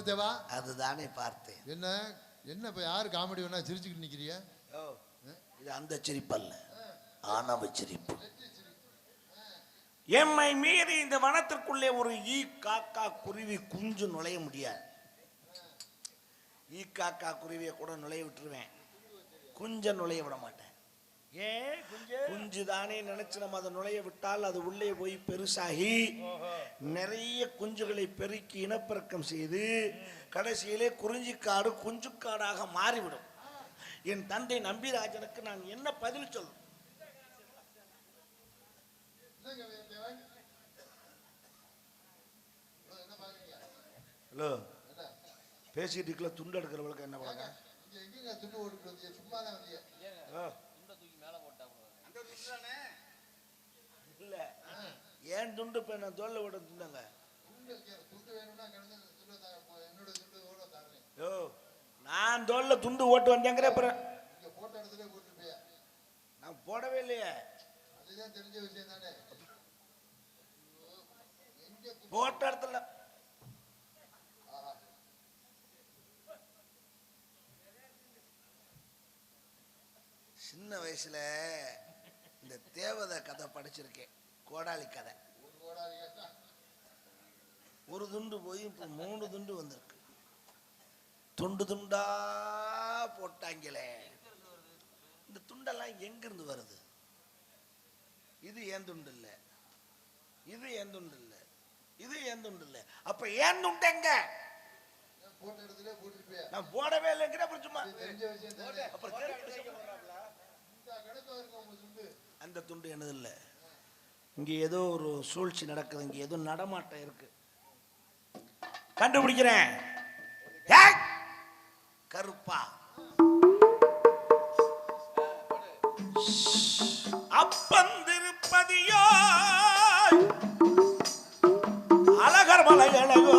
என்ன தேவா? அதுதானே பார்த்தேன். என்ன என்ன இப்ப யாரு காமெடி வேணா சிரிச்சுக்கிட்டு நிக்கிறியா? இது அந்த சிரிப்பல்ல, ஆணவ சிரிப்பு. எம்மை மீறி இந்த வனத்திற்குள்ளே ஒரு ஈ காக்கா குருவி குஞ்சு நுழைய முடியாது. ஈ காக்கா குருவியை கூட நுழைய விட்டுருவேன், குஞ்ச நுழைய விட மாட்டேன். ஏன் குஞ்சு தானே நினைச்சு நம்ம அதை நுழைய விட்டால் அது உள்ளே போய் பெருசாகி நிறைய குஞ்சுகளை பெருக்கி இனப்பெருக்கம் செய்து கடைசியிலே குறிஞ்சிக்காடு குஞ்சுக்காடாக மாறிவிடும். என் தந்தை நம்பிராஜனுக்கு நான் என்ன பதில் சொல்லும்? ஹலோ, பேசிட்டு இருக்கல, துண்டு எடுக்கிறவங்களுக்கு என்ன பண்ணாங்க? இல்ல, ஏன் துண்டு இப்ப நான் தோல்ல விட துண்டாங்க. நான் தோல்ல துண்டு ஓட்டு வந்தேங்கிற அப்புறம் நான் போடவே இல்லையே. போட்ட இடத்துல சின்ன வயசுல இந்த தேவதை கதை படிச்சிருக்கேன், கோடாலி கதை. ஒரு துண்டு போய் இப்ப 3 துண்டு வந்திருக்கு. துண்டு துண்டா போட்டாங்களே, இந்த துண்டெல்லாம் எங்க இருந்து வருது? இது ஏன் துண்டு இல்ல, இது ஏன் துண்டு இல்ல, இது ஏன் துண்டு இல்ல. அப்ப ஏன் துண்டு எங்க? நான் போடவே இல்லைங்கிற சும்மா அந்த துண்டு என்னது இல்ல. இங்க ஏதோ ஒரு சூழ்ச்சி நடக்குது, இங்க ஏதோ நடமாட்டம் இருக்கு. கண்டுபிடிக்கிறேன். கருப்பா அப்பந்திருப்பதியோ அழகர் மலை அழகோ,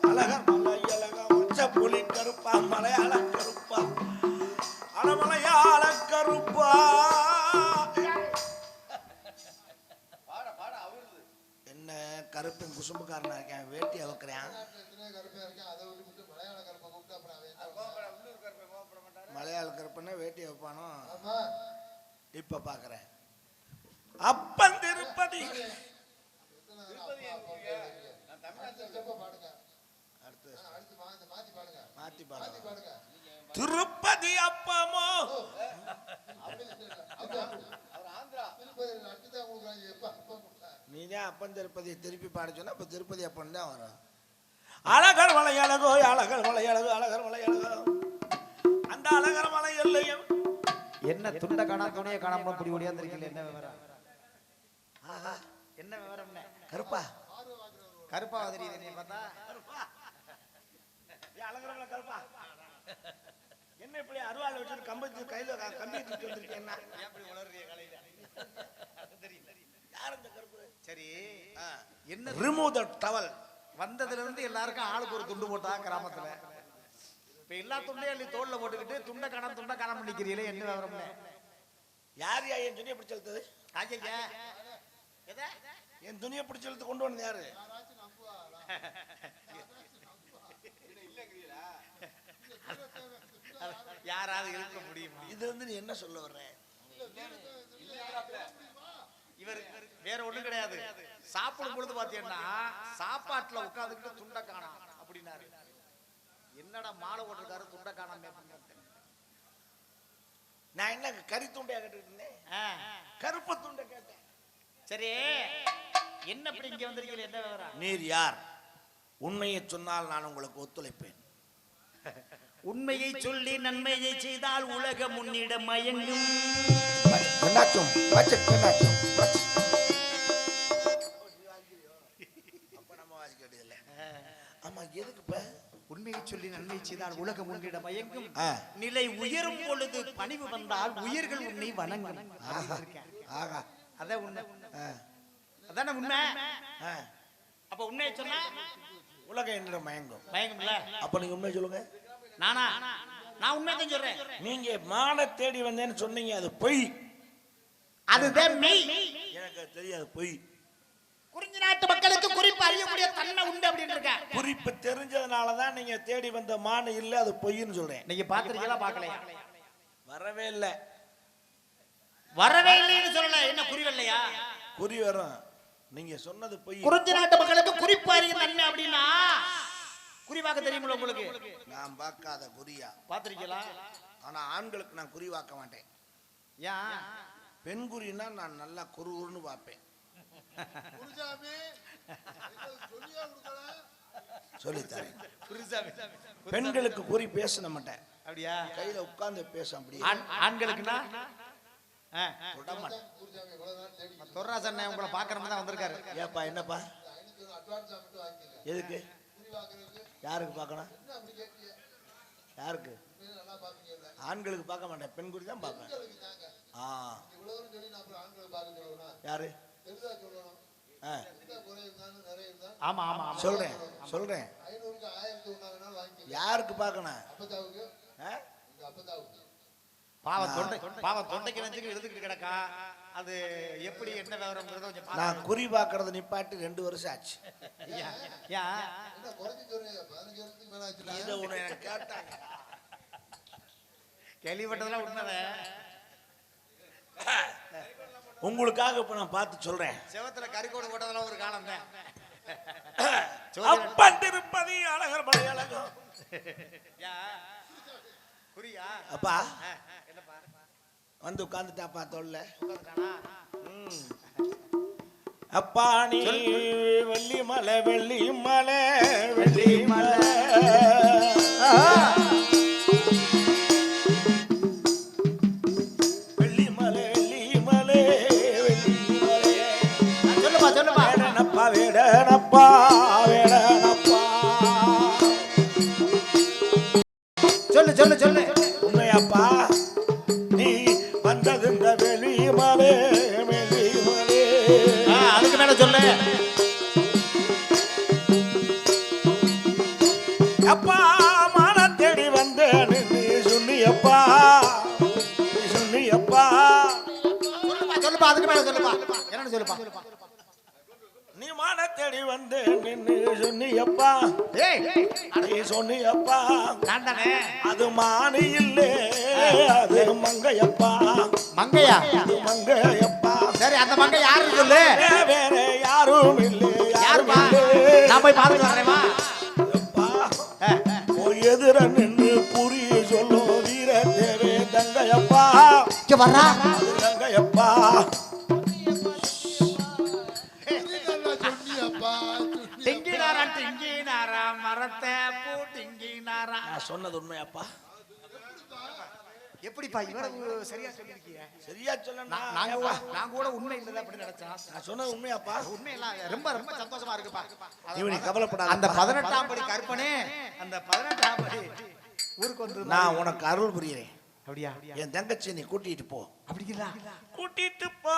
அழகர் மலை அழகா மச்ச புலி கருப்பா மலையாள கருப்பா அடமலையாள கருப்பா. என்ன கருப்பன் குசும்புக்காரனா இருக்கேன், வேட்டி அவுக்கிறேன். மலையாள கருப்பன்னா வேட்டி வைப்பானோ? இப்ப பாக்குறேன். அப்பன் திருப்பதி மாத்தி பாடுங்க. திருப்பதி அப்பமோ நீதான் அப்பன் திருப்பதியை திருப்பி பாட சொன்னா அப்ப திருப்பதி அப்பன் தான் வரும். அழகர் மலை அழகோ, அழகர் மலை அழகோ, அழகர் மலை அழகோ, அந்த அழகர் மலை எல்லையும் என்ன துண்ட காணா துணைய காணாம புடி ஓடியாந்திருக்கீங்க. என்ன விவரம்? என்ன விவரம்? கருப்பா கருப்பா தெரியுது நீ பார்த்தா. அழகர் மலை கருப்பா என்ன இப்படி அருவாள் வச்சுட்டு கம்பி கையில கம்பி தூக்கி வந்திருக்கேன். சரி, என்ன ரிமூவ் தி டவல். வந்ததுல இருந்து எல்லாருக்கும் ஆளுக்கு ஒரு துண்டு போட்டா கிராமத்துல. இப்ப எல்லா துண்டையும் அள்ளி தோல்ல போட்டுக்கிட்டு துண்ட காணாம நிக்கிறீங்களே, என்ன விவரம்? யார் என் துணியை பிடிச்சி எழுத்தது? என் துணியை பிடிச்சி எழுத்து கொண்டு வந்தது யாரு? யாராவது இருக்க முடியுமா? இதுல இருந்து நீ என்ன சொல்ல வர்ற? இவர் வேற ஒண்ணும் கிடையாது. சாப்பிடும் பொழுது பாத்தீங்கன்னா சாப்பாட்டுல உட்காந்துக்கிட்டு துண்ட காணாம் அப்படின்னாரு. என்னடா மாலை ஓட்டிருக்காரு துண்ட காணாம? நான் என்ன கறி துண்டையா கேட்டுட்டு இருந்தேன், கருப்பு துண்டை கேட்டேன். சரி, என்ன இப்படி இங்க வந்திருக்கீங்க, என்ன விவரம்? நீர் யார்? உண்மையை சொன்னால் நான் உங்களுக்கு ஒத்துழைப்பேன். உண்மையை சொல்லி நன்மையை செய்தால் உலகம் உன்னிடம் மயங்கும். உண்மையை சொல்லி நன்மை செய்தால் உலகம் உன்னிடம் மயங்கும். நிலை உயரும் பொழுது பணிவு வந்தால் உயிர்கள் உன்னை வணங்கும். அதான் உண்மை. அதான உண்மை. அப்ப உண்மையை சொன்னா உலகம் என்னிடம் மயங்கும். மயங்கும்ல? அப்ப நீங்க உண்மையை சொல்லுங்க. நானா? நான் உண்மையை தான் சொல்றேன். நீங்க மானை தேடி வந்தேன்னு சொன்னீங்க, அது பொய். அதுதான் மெய். எனக்கு தெரியாது பொய். குறிஞ்சி நாட்டு மக்களுக்கு குறிப்பு அறியக்கூடிய தன்மை உண்டு அப்படின்னு இருக்க. குறிப்பு தெரிஞ்சதுனால தான் நீங்க தேடி வந்த மான் இல்ல, அது பொய்ன்னு சொல்றேன். நீங்க பாத்திருக்கீங்களா பார்க்கலையா? வரவே இல்ல. வரவே இல்லைன்னு சொல்லல, என்ன குறி இல்லையா? குறி வரும். நீங்க சொன்னது பொய். குறிஞ்சி நாட்டு மக்களுக்கு குறிப்பு அறியும் தன்மை அப்படின்னா குறி பார்க்க தெரியுமில்ல உங்களுக்கு? நான் பார்க்காத குறியா பாத்திருக்கீங்களா? ஆனா ஆண்களுக்கு நான் குறி பார்க்க மாட்டேன். ஏன்? பெண் குறினா நான் நல்லா குறுகுறுன்னு பார்ப்பேன். சொல்லித்தரேன். பெண்களுக்கு குறி பேச மாட்டேன். அப்படியா? கையில உட்கார்ந்து பேச அப்படியே. ஆண்களுக்குன்னா தொர்ராசன் உங்களை பாக்கறதுக்கு தான் வந்திருக்காரு. ஏப்பா என்னப்பா? எதுக்கு? யாருக்கு பார்க்கணும்? யாருக்கு? ஆண்களுக்கு பார்க்க மாட்டேன், பெண் குறி தான் பார்ப்பேன். யாரு? ஆமா ஆமா சொல்றேன் சொல்றேன். யாருக்கு பார்க்கணும்? பாவம் தொண்டைக்கு நெஞ்சுக்கு எழுதுக்கிட்டு கிடக்கா. அது எப்படி என்ன விவரம்ங்கறத கொஞ்சம் பாருங்க. நான் குறி பார்க்கறது நிப்பாட்டி 2 வருஷம் ஆச்சு. கேள்விப்பட்டதெல்லாம் உண்மைதான். உங்களுக்காக இப்ப நான் பார்த்து சொல்றேன். செவத்துல கறிக்கோடு போட்டதெல்லாம் ஒரு காலம் தான். அப்பன் திருப்பதி அழகர் மலை அழகம். புரியா? அப்பா வந்து உட்கார்ந்துட்டாப்பா தோல்ல. அப்பா நீ வெள்ளி மலை வெள்ளி மலை வெள்ளி மலை வெள்ளி மலை வெள்ளி மலை வெள்ளி மலை. சொல்லுப்பா சொல்லுப்பா. வேடனப்பா வேடனப்பா வேடனப்பா. சொல்லு சொல்லு சொல்லு. உண்மையாப்பா நீ வந்தது இந்த வெளி மலை வெளி மலை. அதுக்கு மேல சொல்லு. அப்பா மான தேடி வந்தேன் நீ சொன்னியப்பா நீ சொன்னியப்பா. சொல்லுப்பா சொல்லுப்பா. அதுக்கு மேல சொல்லுப்பா. என்னன்னு சொல்லுப்பா. நீ மான தேடி வந்தேன் நீ சொன்னியப்பா. ஏய் நீ சொன்னியப்பா. நான் தானே. அது மானி இல்லே, அது மங்கையப்பா. மங்கையா? அது மங்கையப்பா. சரி அந்த மங்கை யாருன்னு சொல்லு. வேற யாரும் இல்லை. யாருப்பா? நான் போய் பார்த்துட்டு வரேன்மா. எதிர நின்று புரிய சொல்லும் வீர தேவே தங்கையப்பா. இங்க வர்றா தங்கையப்பா. டிங்கினாரா மரத்தை பூ டிங்கினாரா. நான் சொன்னது உண்மையாப்பா? எப்படிப்பா இவ்வளவு சரியா சொல்லிருக்கீங்க? சரியா சொல்ல நான் கூட உண்மை இல்ல அப்படி நினைச்சேன். நான் சொன்னது உண்மையாப்பா? உண்மை இல்ல. ரொம்ப ரொம்ப சந்தோஷமா இருக்குப்பா. இவனி கவலைப்படாத. அந்த 18ஆம் படி கற்பனை, அந்த 18ஆம் படி ஊருக்கு வந்து நான் உனக்கு அருள் புரியறேன். அப்படியா? என் தங்கச்சி நீ கூட்டிட்டு போ. அப்படிங்களா? கூட்டிட்டு போ.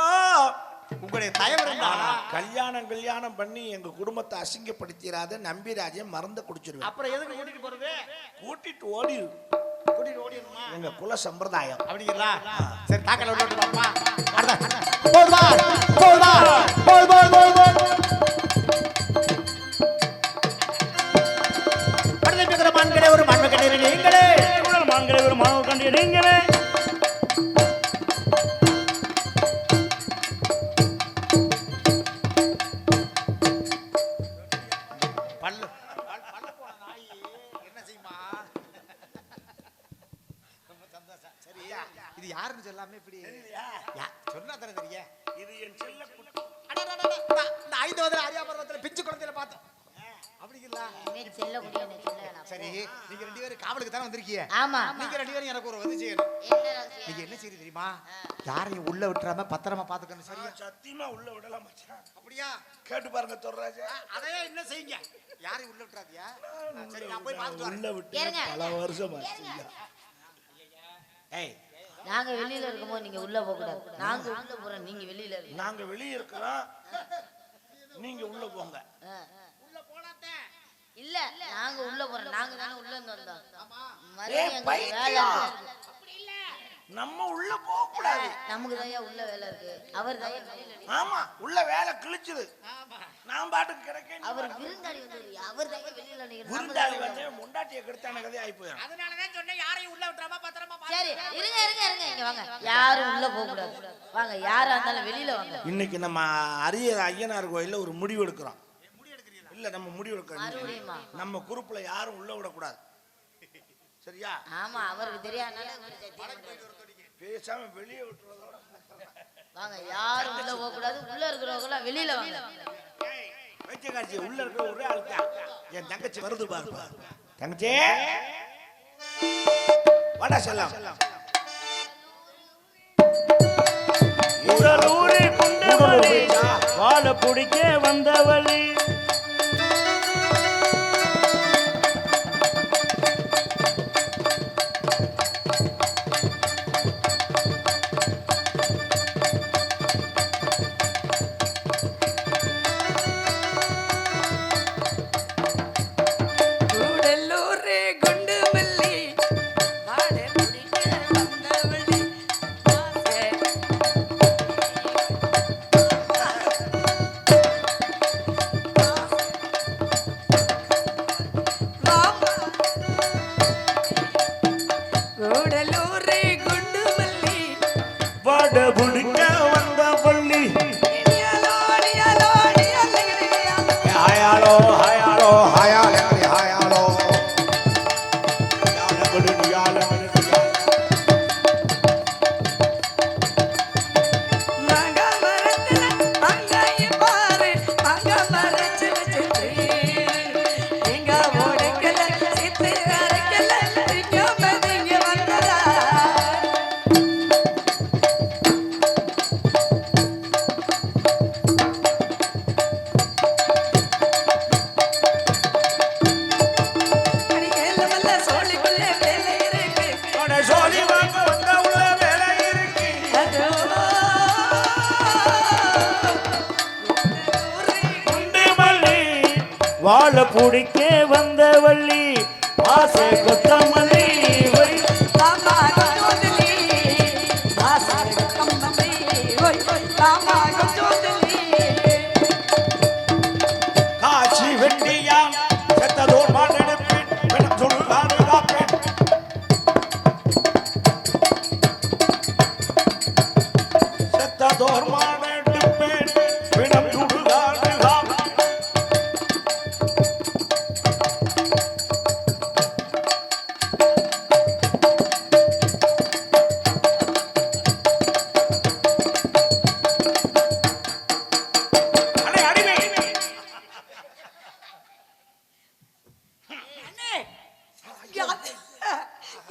உங்களுடைய தயவு இருந்தா கல்யாணம் பண்ணி எங்க குடும்பத்தை அசிங்கப்படுத்திராத நம்பிராஜே மறந்து குடிச்சிருவேன். அப்புறம் எதுக்கு கூட்டிட்டு போறது? கூட்டிட்டு ஓடிரு. கூட்டிட்டு ஓடிடுமா? எங்க குல சம்பிரதாயம். அப்படிங்களா? சரி தாக்கல விட்டு வாப்பா. போடுவா போடுவா போடு போடு போடு போடு. படுத்துக்கிற மான்களே ஒரு மான்மை கண்டீர் நீங்களே. மான்களே ஒரு மான்மை கண்டீர் நீங்களே. இது யாருன்னு சொல்லாம இப்படி சொன்னா தானே தெரியும். இது என் செல்ல குட்டி. இந்த 5வது அரியாபுரத்துல பிஞ்சு குழந்தையில பார்த்தோம். அப்படிங்களா? செல்ல குட்டி என்ன சொல்ல. சரி நீங்க 2 பேரும் காவலுக்கு தானே வந்திருக்கீங்க. ஆமா. நீங்க 2 பேரும் எனக்கு ஒரு உதவி செய்யணும். நீங்க என்ன செய்ய தெரியுமா? யாரையும் உள்ள விட்டுறாம பத்திரமா பாத்துக்கணும். சரியா? சத்தியமா உள்ள விடலாம் மச்சான். அப்படியா? கேட்டு பாருங்க தொர்ராஜே. அதையே என்ன செய்யுங்க. யாரையும் உள்ள விட்டுறாதியா? சரி நான் போய் பாத்துட்டு வரேன். உள்ள விட்டு பல வருஷம் ஆச்சு. ஏய் நாங்க வெளியில இருக்கும்போது நீங்க உள்ள போக கூடாது. நாங்க உள்ள போறோம், நீங்க வெளியில இருக்கீங்க. நாங்க வெளிய இருக்கறோம், நீங்க உள்ள போங்க. உள்ள போலாதே. இல்ல நாங்க உள்ள போறோம். நாங்க தான உள்ள இருந்து வந்தோம். ஆமா. மரியாதை எங்க வேலை. அப்படி இல்ல. நம்ம உள்ள போக கூடாது. நமக்கு தான் உள்ள வேலை இருக்கு. அவர் தான் வெளியில நிக்க. ஆமா, உள்ள வேலை கிழிச்சுது. நான் பாட்டுக்கு கிடைக்கேன். அவர் விருந்தாளி வந்து அவர் தான் வெளியில நிக்கணும். விருந்தாளி வந்து முண்டாட்டியை கெடுத்தான கதை ஆகி போயிடும். அதனால தான் சொன்னேன் யாரையும் உள்ள விட்டுறாம பத்திரமா சரி, இருங்க இங்க வாங்க. யாரும் உள்ள போக கூடாது. வாங்க, யாரா இருந்தாலும் வெளியில வாங்க. இன்னைக்கு நம்ம அரிய ஐயனார் கோயில்ல ஒரு முடிவு எடுக்கிறோம். இல்ல, நம்ம முடிவு எடுக்கிறோம். நம்ம குரூப்ல யாரும் உள்ள விடக்கூடாது. சரியா? ஆமா, அவருக்கு தெரியாதனால பேசாம வெளியே விட்டுறதோட வாங்க. யாரும் உள்ள போக கூடாது. உள்ள இருக்கிறவங்க வெளியில வாங்க. வைக்க காட்சி உள்ள இருக்கிற ஒரே ஆள் தான். என் தங்கச்சி வருது பாரு. தங்கச்சி வாடா செல்லம். உடலூரே குண்டவளே வாழ பிடிக்க வந்தவளே பிடிக்க வந்த பள்ளி ஹாயாலோ ஹாயாலோ ஹாயாலே ஹாயாலோ வாழ பிடிக்க வந்த வள்ளி ஆசை கொத்தமல்லி காட்சி வெட்டியா செத்ததோர் மாட்டெடுப்பேன் சொல்லுகாடு காப்பேன் செத்ததோர் மாட்டெடுப்பேன் பிணம் சுடுகாடு காப்பேன்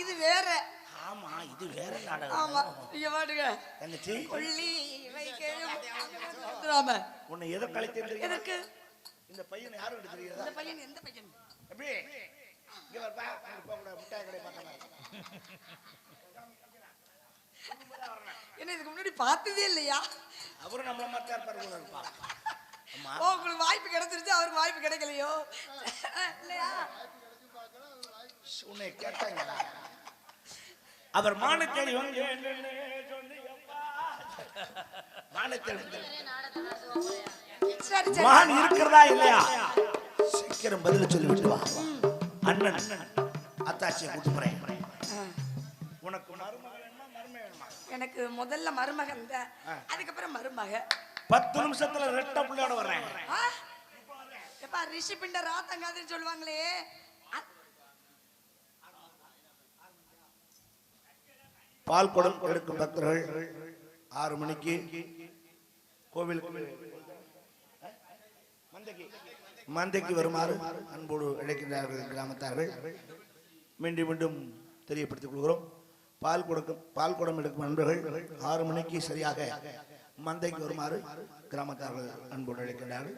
இது வேற. ஆமா, இது வேற நாடகம். ஆமா, இங்க பாருங்க. தங்கச்சி கொள்ளி வைக்கேராம உன்னை எதை கழித்து எதற்கு இந்த பையனை யாரும் தெரியுதா? இந்த பையன் எந்த பையன்? எப்படி இங்க வரப்பா, அங்க போக கூடாது. முட்டாய் கடை பார்க்கலாம். என்ன இதுக்கு முன்னாடி பார்த்ததே இல்லையா? அவரும் நம்மள மாதிரி இருப்பாரு போல இருப்பா. ஆமா, ஓ, உங்களுக்கு வாய்ப்பு கிடைச்சிருச்சு, அவருக்கு வாய்ப்பு கிடைக்கலையோ இல்லையா? உன்னை கேட்டாங்களா? அவர் மானத்தேடி வந்து மான் இருக்கிறதா இல்லையா? சீக்கிரம் பதில் சொல்லி விட்டு வா. அண்ணன் அத்தாச்சியை கூட்டு போறேன். உனக்கு மருமகன் வேணுமா மருமை வேணுமா? எனக்கு முதல்ல மருமகன் தான், அதுக்கப்புறம் மருமக. 10 நிமிஷத்துல ரெட்ட புள்ளையோட வர்றேன். எப்பா ரிஷி பிண்ட ராத்தங்காதுன்னு சொல்லுவாங்களே. பால் குடம் எடுக்கும் பக்தர்கள் 6 மணிக்கு கோவிலுக்கு மந்தைக்கு வருமாறு அன்போடு அழைக்கின்றார்கள் கிராமத்தார்கள். மீண்டும் மீண்டும் தெரியப்படுத்திக் கொள்கிறோம். பால் குடம் எடுக்கும் நண்பர்கள் 6 மணிக்கு சரியாக மந்தைக்கு வருமாறு கிராமத்தார்கள் அன்போடு அழைக்கின்றார்கள்.